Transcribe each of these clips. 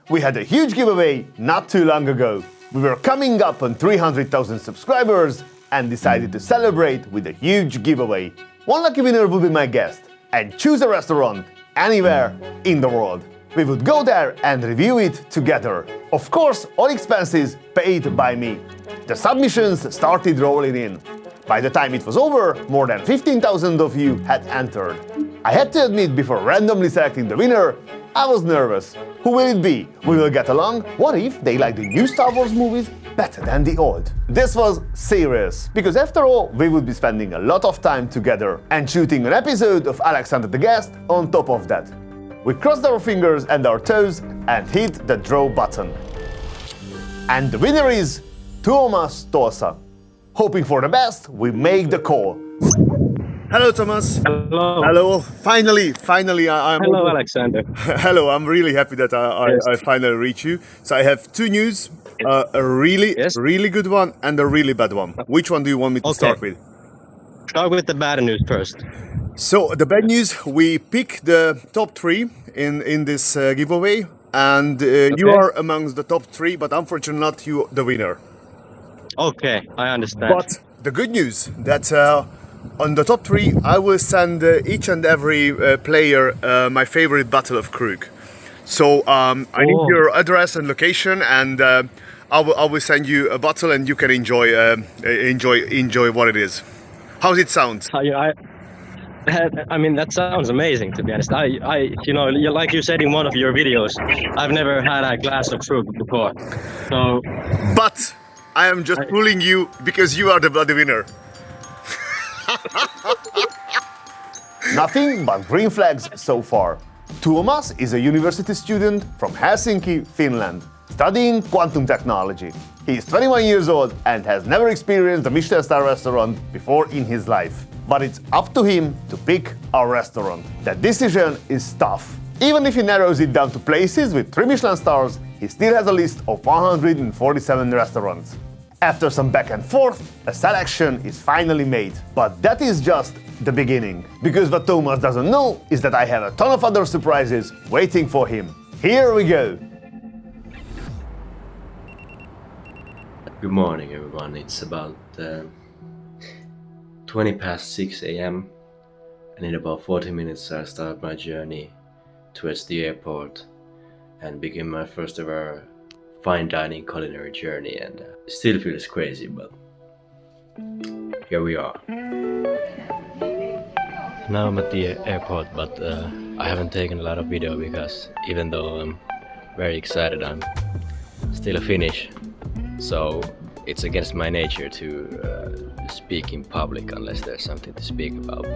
We had a huge giveaway not too long ago. We were coming up on 300,000 subscribers and decided to celebrate with a huge giveaway. One lucky winner will be my guest and choose a restaurant anywhere in the world. We would go there and review it together. Of course, all expenses paid by me. The submissions started rolling in. By the time it was over, more than 15,000 of you had entered. I had to admit, before randomly selecting the winner, I was nervous. Who will it be? We will get along? What if they like the new Star Wars movies better than the old? This was serious, because after all, we would be spending a lot of time together and shooting an episode of Alexander the Guest on top of that. We crossed our fingers and our toes and hit the draw button. And the winner is Thomas Tolsa. Hoping for the best, we make the call. Hello, Thomas. Hello. Hello. Finally, I'm. Hello, Alexander. Hello. I'm really happy that I finally reach you. So I have two news: a really good one and a really bad one. Which one do you want me to start with? Start with the bad news first. So the bad news: we pick the top three in this giveaway, and you are amongst the top three, but unfortunately not you the winner. Okay, I understand. But the good news that on the top three, I will send each and every player my favorite bottle of Krug. So I need your address and location, and I will send you a bottle, and you can enjoy what it is. How's it sound? I mean, that sounds amazing, to be honest. Like you said in one of your videos, I've never had a glass of Krug before. So. But I am just fooling you because you are the bloody winner. Nothing but green flags so far. Tuomas is a university student from Helsinki, Finland, studying quantum technology. He is 21 years old and has never experienced a Michelin Star restaurant before in his life. But it's up to him to pick a restaurant. That decision is tough. Even if he narrows it down to places with 3 Michelin stars, he still has a list of 147 restaurants. After some back and forth, a selection is finally made. But that is just the beginning. Because what Thomas doesn't know is that I have a ton of other surprises waiting for him. Here we go! Good morning, everyone. It's about 20 past 6 a.m. and in about 40 minutes I start my journey towards the airport and begin my first ever fine dining culinary journey, and still feels crazy, but here we are. Now I'm at the airport, but I haven't taken a lot of video because even though I'm very excited, I'm still a Finnish, so it's against my nature to speak in public unless there's something to speak about.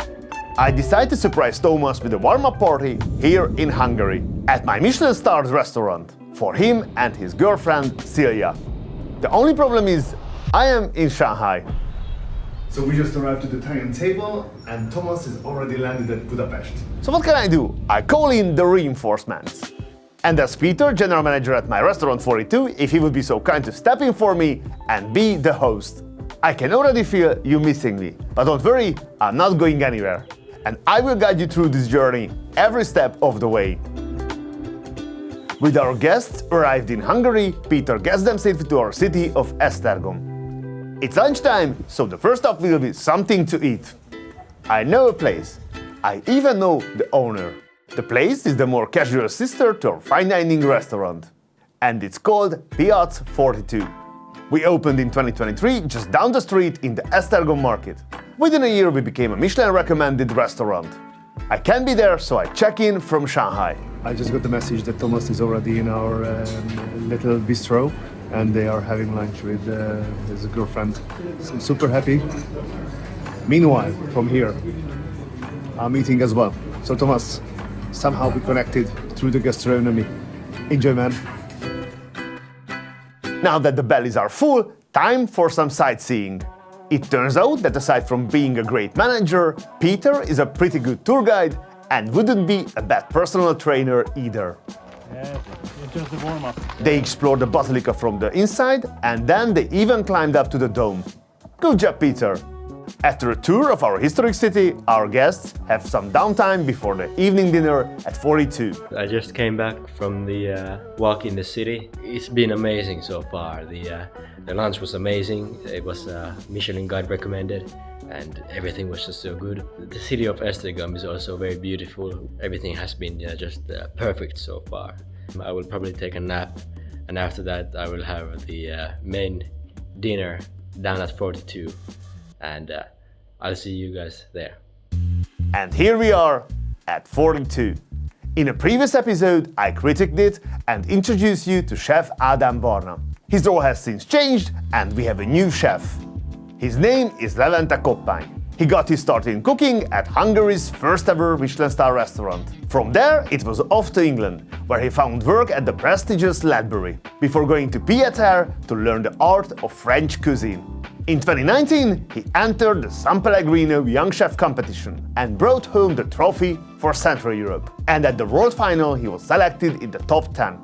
I decided to surprise Thomas with a warm-up party here in Hungary, at my Michelin Star restaurant, for him and his girlfriend Celia. The only problem is, I am in Shanghai. So we just arrived at the Italian table and Thomas is already landed at Budapest. So what can I do? I call in the reinforcements. And ask Peter, general manager at my restaurant 42, if he would be so kind to step in for me and be the host. I can already feel you missing me, but don't worry, I'm not going anywhere. And I will guide you through this journey every step of the way. With our guests arrived in Hungary, Peter gets them safely to our city of Esztergom. It's lunchtime, so the first stop will be something to eat. I know a place. I even know the owner. The place is the more casual sister to our fine dining restaurant. And it's called Piac 42. We opened in 2023 just down the street in the Esztergom market. Within a year we became a Michelin recommended restaurant. I can't be there, so I check in from Shanghai. I just got the message that Thomas is already in our little bistro and they are having lunch with his girlfriend. So I'm super happy. Meanwhile, from here, I'm eating as well. So Thomas, somehow we connected through the gastronomy. Enjoy, man. Now that the bellies are full, time for some sightseeing. It turns out that aside from being a great manager, Peter is a pretty good tour guide and wouldn't be a bad personal trainer either. Yeah, it's just a warm-up. They explored the basilica from the inside and then they even climbed up to the dome. Good job, Peter! After a tour of our historic city, our guests have some downtime before the evening dinner at 42. I just came back from the walk in the city. It's been amazing so far. The lunch was amazing. It was Michelin Guide recommended, and everything was just so good. The city of Esztergom is also very beautiful. Everything has been just perfect so far. I will probably take a nap, and after that I will have the main dinner down at 42, and I'll see you guys there. And here we are at 42. In a previous episode, I critiqued it and introduced you to Chef Ádám Barna. His role has since changed, and we have a new chef. His name is Levente Koppány. He got his start in cooking at Hungary's first ever Michelin Star restaurant. From there, it was off to England, where he found work at the prestigious Ledbury, before going to Pieter to learn the art of French cuisine. In 2019, he entered the San Pellegrino Young Chef competition and brought home the trophy for Central Europe. And at the World Final, he was selected in the top 10.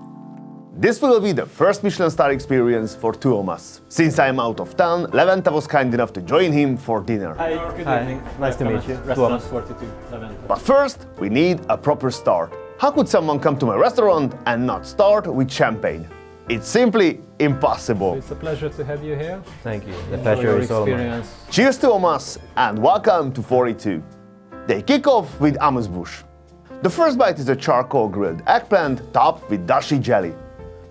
This will be the first Michelin Star experience for Tuomas. Since I am out of town, Levente was kind enough to join him for dinner. Hi, good evening. Nice to meet you. Restaurant 42, Levente. But first, we need a proper start. How could someone come to my restaurant and not start with champagne? It's simply impossible. It's a pleasure to have you here. Thank you. The pleasure is all mine. Cheers Tuomas and welcome to 42. They kick off with amuse-bouche. The first bite is a charcoal grilled eggplant topped with dashi jelly.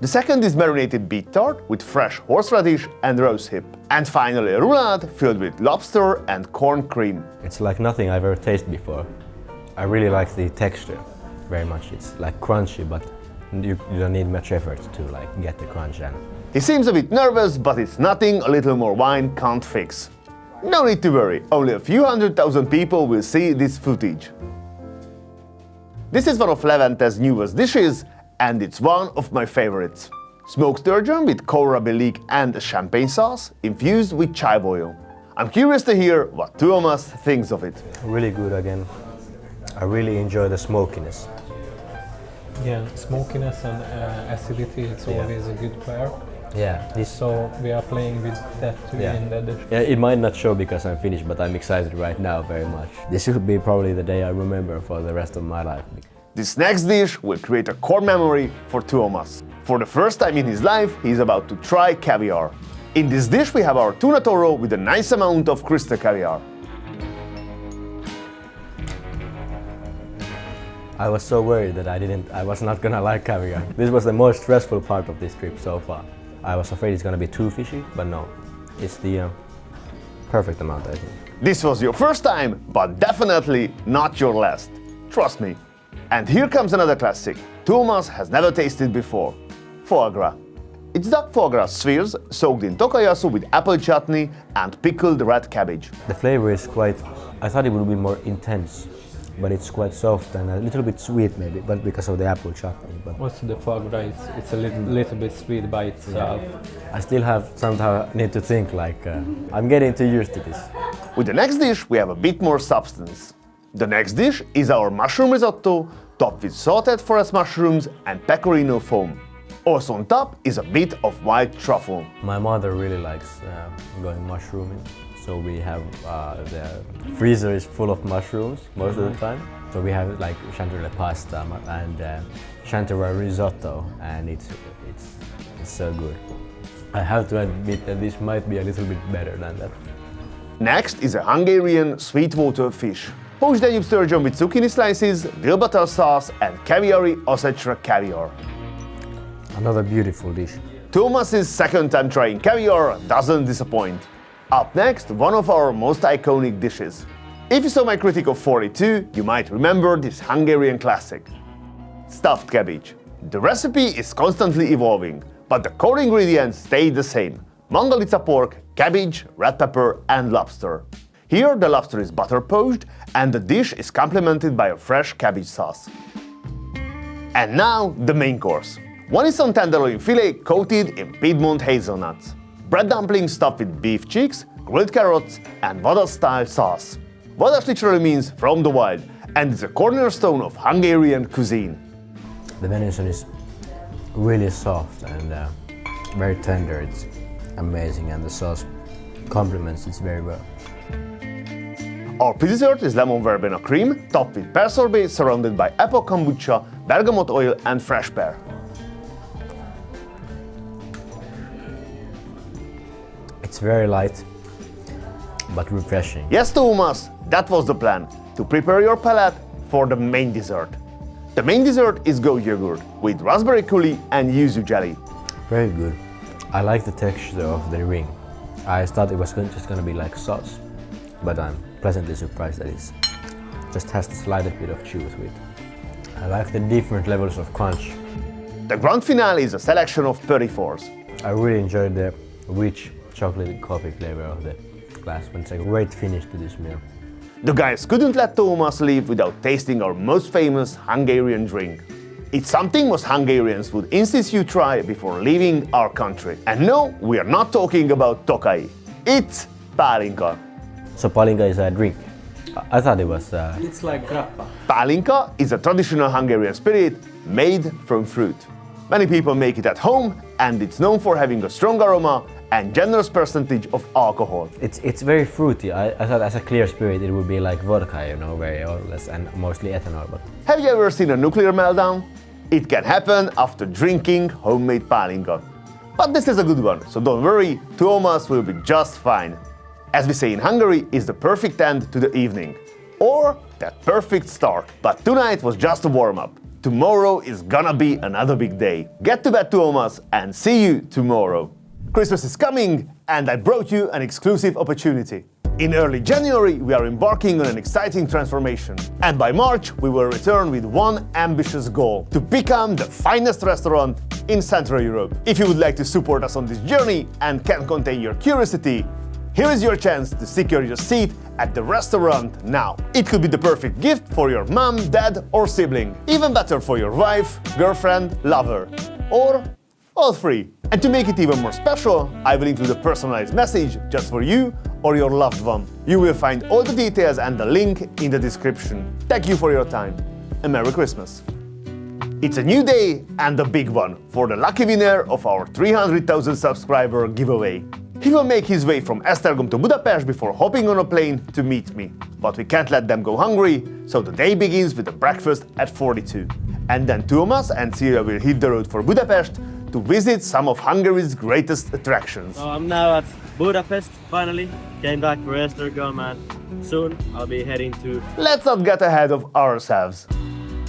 The second is marinated beet tart with fresh horseradish and rose hip. And finally a roulade filled with lobster and corn cream. It's like nothing I've ever tasted before. I really like the texture very much. It's like crunchy, but you don't need much effort to like get the crunch. And He seems a bit nervous, but it's nothing a little more wine can't fix. No need to worry, only a few 100,000 people will see this footage. This is one of Levente's newest dishes, and it's one of my favorites. Smoked sturgeon with kohlrabi leek and a champagne sauce infused with chive oil. I'm curious to hear what Tuomas thinks of it. really good again. I really enjoy the smokiness. Yeah, smokiness and acidity, it's always a good pair. Yeah, So we are playing with that too in the dish. yeah, it might not show because I'm finished, but I'm excited right now very much. This should be probably the day I remember for the rest of my life. This next dish will create a core memory for Tuomas. For the first time in his life, he is about to try caviar. In this dish we have our tuna toro with a nice amount of crystal caviar. I was so worried that I was not gonna like caviar. This was the most stressful part of this trip so far. I was afraid it's gonna be too fishy, but no. It's the perfect amount, I think. This was your first time, but definitely not your last. Trust me. And here comes another classic. Tuomas has never tasted before. Foie gras. It's duck foie gras spheres soaked in tokayasu with apple chutney and pickled red cabbage. The flavor is quite, I thought it would be more intense, but it's quite soft and a little bit sweet maybe, but because of the apple chutney. But Also the foie gras, it's a little bit sweet by itself. I still have somehow need to think like, I'm getting too used to this. With the next dish, we have a bit more substance. The next dish is our mushroom risotto, topped with sauteed forest mushrooms and pecorino foam. Also on top is a bit of white truffle. My mother really likes going mushrooming, so we have the freezer is full of mushrooms most of the time. So we have like chanterelle pasta and chanterelle risotto, and it's so good. I have to admit that this might be a little bit better than that. Next is a Hungarian sweetwater fish. Poached Danube sturgeon with zucchini slices, dill butter sauce and caviar-y osetra caviar. Another beautiful dish. Tuomas's second time trying caviar doesn't disappoint. Up next, one of our most iconic dishes. If you saw my critique of 42, you might remember this Hungarian classic. Stuffed cabbage. The recipe is constantly evolving, but the core ingredients stay the same. Mangalica pork, cabbage, red pepper and lobster. Here the lobster is butter poached and the dish is complemented by a fresh cabbage sauce. And now the main course. One is on tenderloin fillet coated in Piedmont hazelnuts. Bread dumplings stuffed with beef cheeks, grilled carrots and Vada-style sauce. Vadas literally means from the wild and is a cornerstone of Hungarian cuisine. The venison is really soft and very tender. It's amazing, and the sauce complements it very well. Our pre-dessert is lemon verbena cream, topped with pear sorbet surrounded by apple kombucha, bergamot oil and fresh pear. It's very light, but refreshing. Yes, Thomas, that was the plan, to prepare your palate for the main dessert. The main dessert is goat yogurt with raspberry coulis and yuzu jelly. Very good. I like the texture of the ring. I thought it was just going to be like sauce, but I'm pleasantly surprised that it just has the slightest bit of chew to it. I like the different levels of crunch. The grand finale is a selection of petit fours. I really enjoyed the rich chocolate coffee flavor of the glass. It's a great finish to this meal. The guys couldn't let Thomas leave without tasting our most famous Hungarian drink. It's something most Hungarians would insist you try before leaving our country. And no, we are not talking about tokai. It's pálinka. So pálinka is a drink. I thought it was... It's like grappa. Pálinka is a traditional Hungarian spirit made from fruit. Many people make it at home and it's known for having a strong aroma and generous percentage of alcohol. It's very fruity. I thought as a clear spirit it would be like vodka, you know, very odorless and mostly ethanol. But Have you ever seen a nuclear meltdown? It can happen after drinking homemade pálinka. But this is a good one, so don't worry, Thomas will be just fine. As we say in Hungary, it's the perfect end to the evening. Or that perfect start. But tonight was just a warm-up. Tomorrow is gonna be another big day. Get to bed, Thomas, and see you tomorrow. Christmas is coming, and I brought you an exclusive opportunity. In early January, we are embarking on an exciting transformation. And by March, we will return with one ambitious goal: to become the finest restaurant in Central Europe. If you would like to support us on this journey and can contain your curiosity, here is your chance to secure your seat at the restaurant now. It could be the perfect gift for your mom, dad, or sibling. Even better for your wife, girlfriend, lover, or all three. And to make it even more special, I will include a personalized message just for you or your loved one. You will find all the details and the link in the description. Thank you for your time, and Merry Christmas. It's a new day and a big one for the lucky winner of our 300,000 subscriber giveaway. He will make his way from Esztergom to Budapest before hopping on a plane to meet me. But we can't let them go hungry, so the day begins with a breakfast at 42. And then Thomas and Celia will hit the road for Budapest to visit some of Hungary's greatest attractions. So I'm now at Budapest, finally. Came back for Esztergom and soon I'll be heading to... Let's not get ahead of ourselves.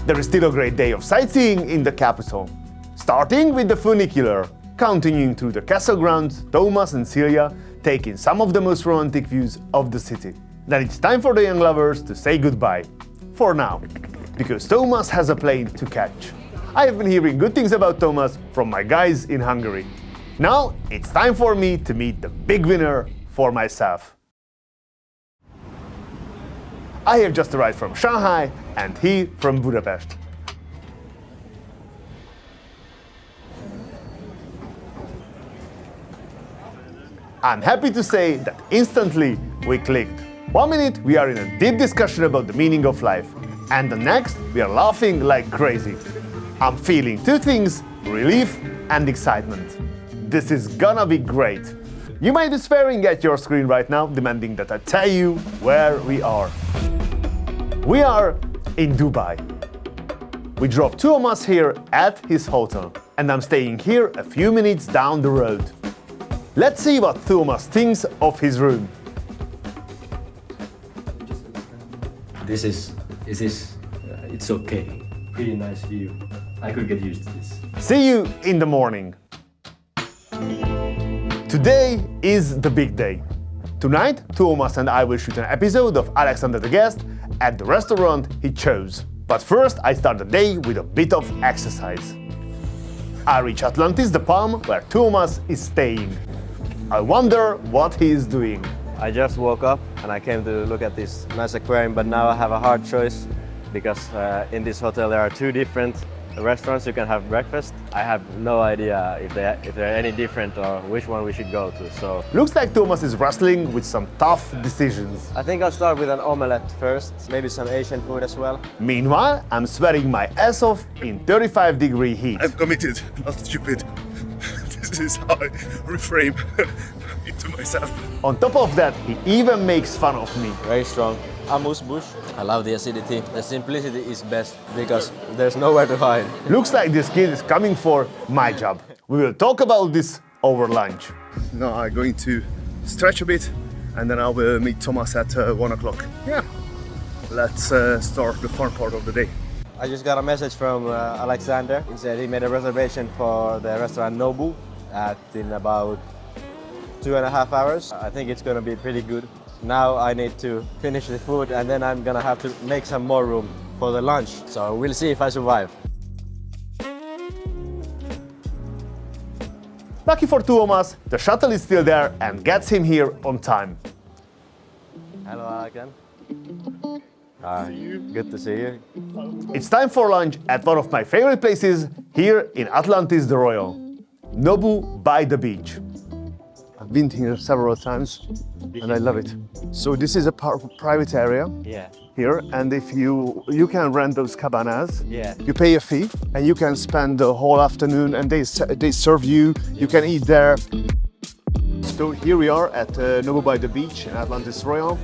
There is still a great day of sightseeing in the capital. Starting with the funicular, continuing through the castle grounds, Thomas and Celia take in some of the most romantic views of the city. Then it's time for the young lovers to say goodbye. For now. Because Thomas has a plane to catch. I have been hearing good things about Thomas from my guys in Hungary. Now it's time for me to meet the big winner for myself. I have just arrived from Shanghai and he from Budapest. I'm happy to say that instantly we clicked. 1 minute we are in a deep discussion about the meaning of life, and the next we are laughing like crazy. I'm feeling two things: relief and excitement. This is gonna be great. You might be staring at your screen right now, demanding that I tell you where we are. We are in Dubai. We dropped Thomas here at his hotel, and I'm staying here a few minutes down the road. Let's see what Thomas thinks of his room. It's okay. Pretty nice view. I could get used to this. See you in the morning. Today is the big day. Tonight, Thomas and I will shoot an episode of Alexander the Guest at the restaurant he chose. But first, I start the day with a bit of exercise. I reach Atlantis, the Palm, where Thomas is staying. I wonder what he is doing. I just woke up and I came to look at this nice aquarium, but now I have a hard choice because in this hotel there are two different restaurants you can have breakfast. I have no idea if they're any different or which one we should go to. So Looks like Thomas is wrestling with some tough decisions. I think I'll start with an omelette first, maybe some Asian food as well. Meanwhile, I'm sweating my ass off in 35-degree heat. I'm committed, not stupid. This is how I reframe it to myself. On top of that, he even makes fun of me. Very strong, amuse bouche. I love the acidity. The simplicity is best because there's nowhere to hide. Looks like this kid is coming for my job. We will talk about this over lunch. Now I'm going to stretch a bit and then I will meet Thomas at 1 o'clock. Yeah, let's start the fun part of the day. I just got a message from Alexander. He said he made a reservation for the restaurant Nobu in about 2.5 hours. I think it's gonna be pretty good. Now I need to finish the food and then I'm gonna have to make some more room for the lunch. So we'll see if I survive. Lucky for Tuomas, the shuttle is still there and gets him here on time. Hello, Alexander. Good to see you. It's time for lunch at one of my favorite places here in Atlantis the Royal, Nobu by the beach. I've been here several times and I love it. So this is a private area Yeah. here, and if you can rent those cabanas, Yeah. you pay a fee and you can spend the whole afternoon and they serve you, you can eat there. So here we are at Nobu by the beach in Atlantis Royal.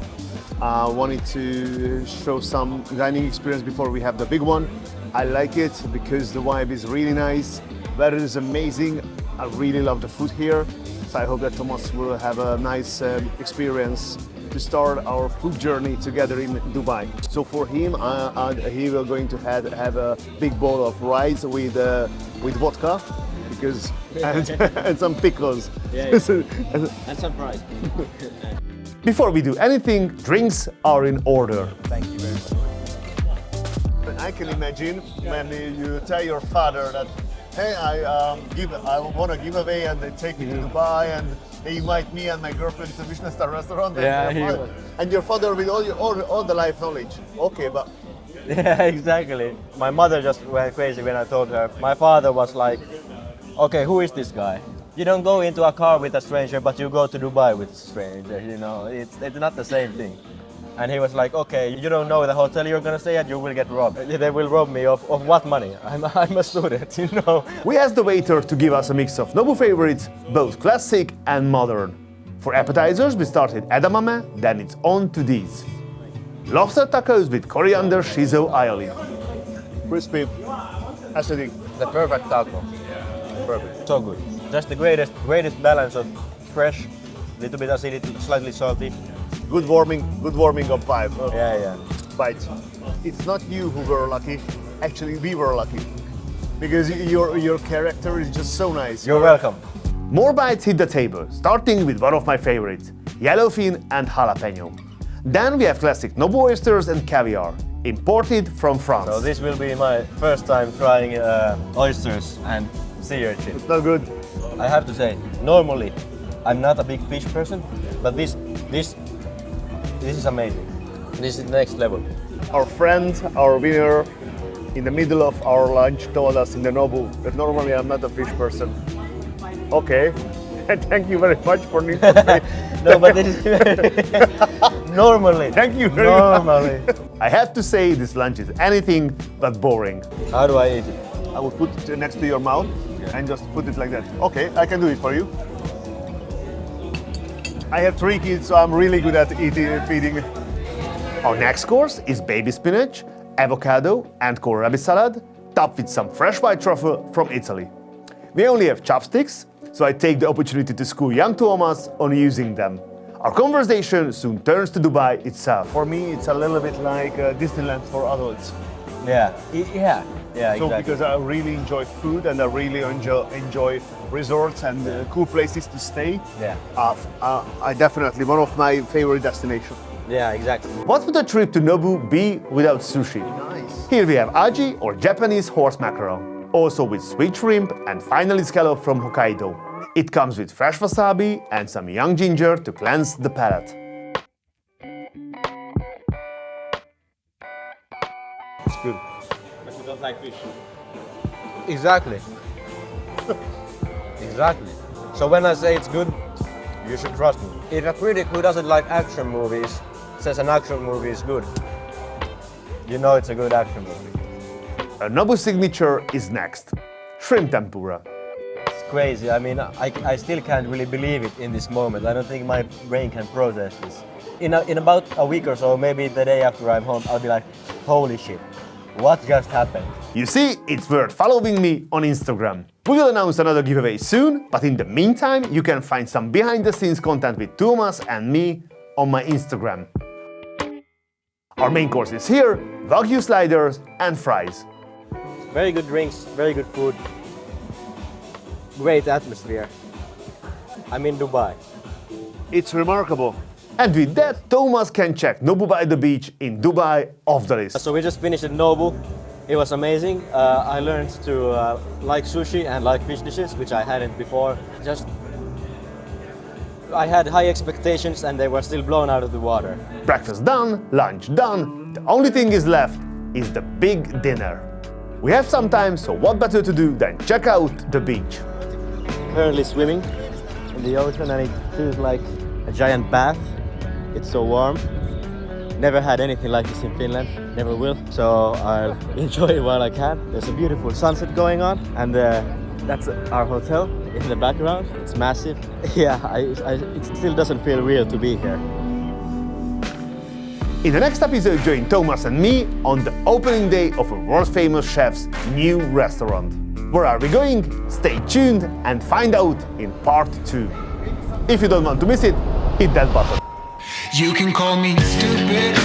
Wanted to show some dining experience before we have the big one. I like it because the vibe is really nice, weather is amazing. I really love the food here. So I hope that Thomas will have a nice experience to start our food journey together in Dubai. So for him, he will going to have a big bowl of rice with vodka, because and some pickles. Yeah. And some fries. Before we do anything, drinks are in order. Thank you very much. I can imagine when you tell your father that, hey, I want to give away, and they take me to Dubai and they invite me and my girlfriend to Michelin Star restaurant. Yeah, and your father with all the life knowledge. Okay, but Yeah, exactly. My mother just went crazy when I told her. My father was like, okay, who is this guy? You don't go into a car with a stranger, but you go to Dubai with a stranger, you know, it's not the same thing. And he was like, okay, you don't know the hotel you're gonna stay at, you will get robbed. They will rob me of what money? I'm a student, you know. We asked the waiter to give us a mix of Nobu favorites, both classic and modern. For appetizers, we started edamame, then it's on to these. Lobster tacos with coriander shiso aioli. crispy, acidic. The perfect taco. Perfect. So good. Just the greatest balance of fresh, little bit acidity, slightly salty. Good warming of vibe. Yeah. Bite. It's not you who were lucky. Actually, we were lucky, because your character is just so nice. You're welcome. More bites hit the table, starting with one of my favorites, yellowfin and jalapeno. Then we have classic Nobu oysters and caviar, imported from France. So this will be my first time trying oysters and sea urchin. It's not good. I have to say, normally I'm not a big fish person, but this is amazing. This is next level. Our friend, our winner, in the middle of our lunch told us in the Nobu that normally I'm not a fish person. Okay, and thank you very much for me. No, but this is normally. Thank you very much. Normally. I have to say this lunch is anything but boring. How do I eat it? I will put it next to your mouth and just put it like that. Okay, I can do it for you. I have 3 kids, so I'm really good at feeding. Our next course is baby spinach, avocado and kohlrabi salad, topped with some fresh white truffle from Italy. We only have chopsticks, so I take the opportunity to school young Thomas on using them. Our conversation soon turns to Dubai itself. For me, it's a little bit like Disneyland for adults. Yeah. Yeah, So exactly. because I really enjoy food and I really enjoy resorts and cool places to stay. Yeah. I definitely one of my favorite destinations. Yeah, exactly. What would a trip to Nobu be without sushi? Nice. Here we have aji or Japanese horse mackerel, also with sweet shrimp and finally scallop from Hokkaido. It comes with fresh wasabi and some young ginger to cleanse the palate. It's good. But you don't like fish. Exactly. Exactly. So when I say it's good, you should trust me. If a critic who doesn't like action movies says an action movie is good, you know it's a good action movie. A Nobu signature is next, shrimp tempura. crazy. I mean, I still can't really believe it in this moment. I don't think my brain can process this. In about a week or so, maybe the day after I'm home, I'll be like, holy shit, what just happened? You see, it's worth following me on Instagram. We will announce another giveaway soon, but in the meantime, you can find some behind-the-scenes content with Thomas and me on my Instagram. Our main course is here, Wagyu sliders and fries. Very good drinks, very good food, great atmosphere. I'm in Dubai. It's remarkable. And with that, Thomas can check Nobu by the beach in Dubai off the list. So we just finished at Nobu. It was amazing. I learned to like sushi and like fish dishes, which I hadn't before. I had high expectations and they were still blown out of the water. Breakfast done, lunch done. The only thing is left is the big dinner. We have some time, so what better to do than check out the beach? Currently swimming in the ocean and it feels like a giant bath. It's so warm. Never had anything like this in Finland, never will. So I'll enjoy it while I can. There's a beautiful sunset going on and that's our hotel in the background. It's massive. Yeah, it still doesn't feel real to be here. In the next episode, join Thomas and me on the opening day of a world-famous chef's new restaurant. Where are we going? Stay tuned and find out in part 2. If you don't want to miss it, hit that button. You can call me stupid.